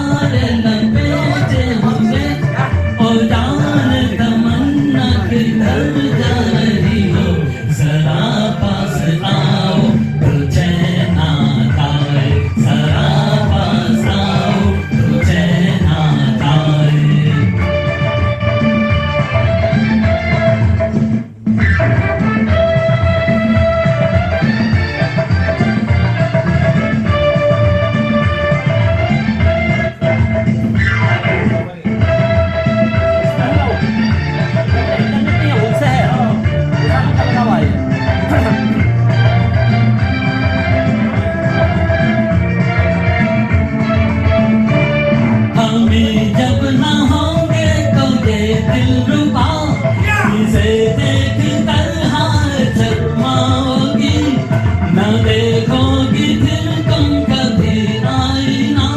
यार लपेटे हुए ओ जान तमन्ना किधर जा रही हो जरा पास आओ तो चैन आता है जरा पास आओ तो चैन आता है हमें जब ना होंगे तो ये दिल रुबा इसे देख कर हार शर्माओगी न देखोगी फिर तुम कभी आईना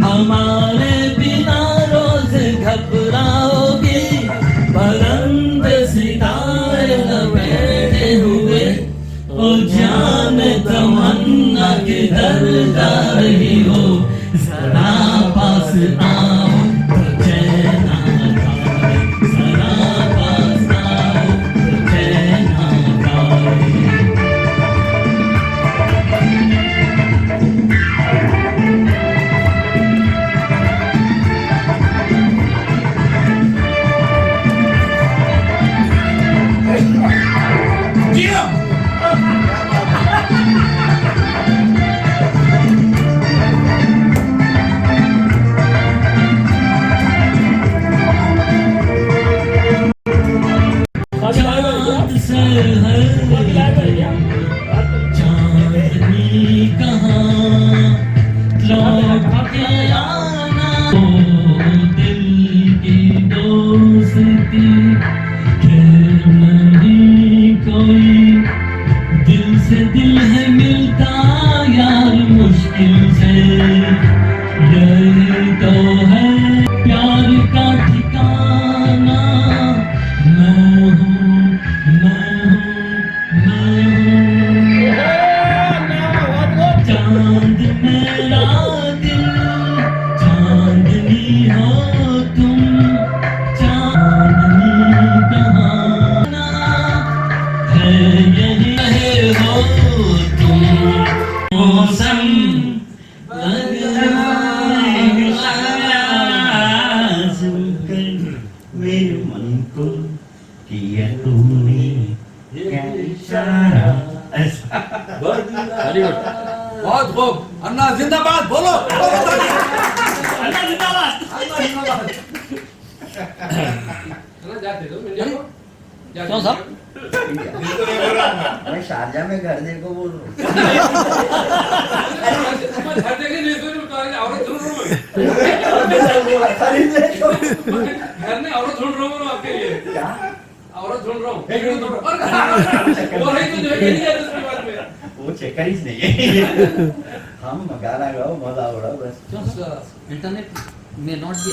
हमारे बिना रोज घबराओगी बुलंद सितारे लपेटे हुए ओ जान तमन्ना किधर जा रही हो जरा पास आओ तो चैन आता है जरा पास आओ तो चैन आता है चांद से है चांदनी कहाँ लौट के आना ओ दिल की दोस्ती खेल नहीं कोई दिल से दिल है मिलता यार मुश्किल से यही तो है प्यार का ठिकाना मैं हूँ चांद मेरा दिल चांदनी हो तुम चांदनी कहाँ है यही है हो तुम मौसम मेरे मन को किया तूने क्या इशारा ऐसा वेरी गुड बहुत खूब अन्ना जिंदाबाद बोलो अन्ना जिंदाबाद चलो जाते दो इंडिया को क्यों साहब मैं शारजा में घर देखो बोल रहा हूँ घर देखने नहीं तो औरत ढूंढ रहा हूँ घर में औरत ढूंढ रहा हूँ आपके लिए क्या औरत ढूंढ रहा हूँ वो है तो जो है नहीं है उसके बाद में वो चेकरीज नहीं है हम गाना गाओ मजा उड़ाओ बस इंटरनेट में नॉट बी